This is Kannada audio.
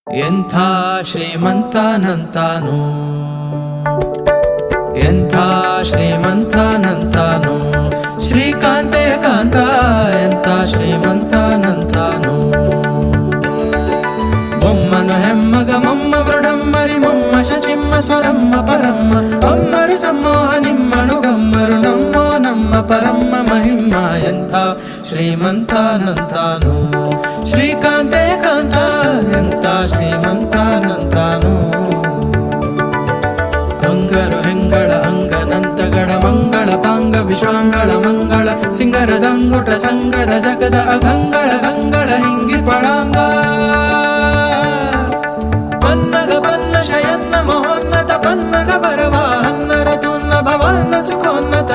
ಎಂಥ ಶ್ರೀಮಂತನಂತಾನು, ಎಂಥ ಶ್ರೀಮಂತನಂತಾನು, ಶ್ರೀಕಾಂತೆ ಕಾಂತ ಎಂಥ ಶ್ರೀಮಂತನಂತಾನು. ಬೊಮ್ಮನು ಹೆಮ್ಮಗ ಮೊಮ್ಮ ಮೃಡಮ್ಮರಿ ಮೊಮ್ಮ ಶಚಿಮ್ಮ ಸ್ವರಮ್ಮ ಪರಮ್ಮ ಅಮ್ಮರು ಸಮ್ಮೋಹ ನಿಮ್ಮನು ಗಮ್ಮರು ನಮ್ಮೋ ನಮ್ಮ ಪರಮ್ಮ ಮಹಿಮ್ಮ. ಎಂಥ ಶ್ರೀಮಂತನಂತಾನು, ಶ್ರೀಕಾಂತೆ ಕಾಂತ ಎಂಥ ಶ್ರೀಮಂತನಂತಾನು. ಅಂಗರು ಹೆಂಗಳ ಅಂಗನಂತಗಡ ಮಂಗಳ ಪಾಂಗ ವಿಶ್ವಾಂಗಳ ಮಂಗಳ ಸಿಂಗರದಂಗುಟ ಸಂಗಡ ಜಗದ ಅಗಂಗಳ ಗಂಗಳ ಹಿಂಗಿ ಪಳಾಂಗ ಪನ್ನಗ ಪನ್ನ ಶಯನ್ನ ಮಹೋನ್ನತ ಪನ್ನಗ ವರವಾಹನ್ನರ ತುನ್ನ ಭವಾನ್ನ ಸುಖೋನ್ನತ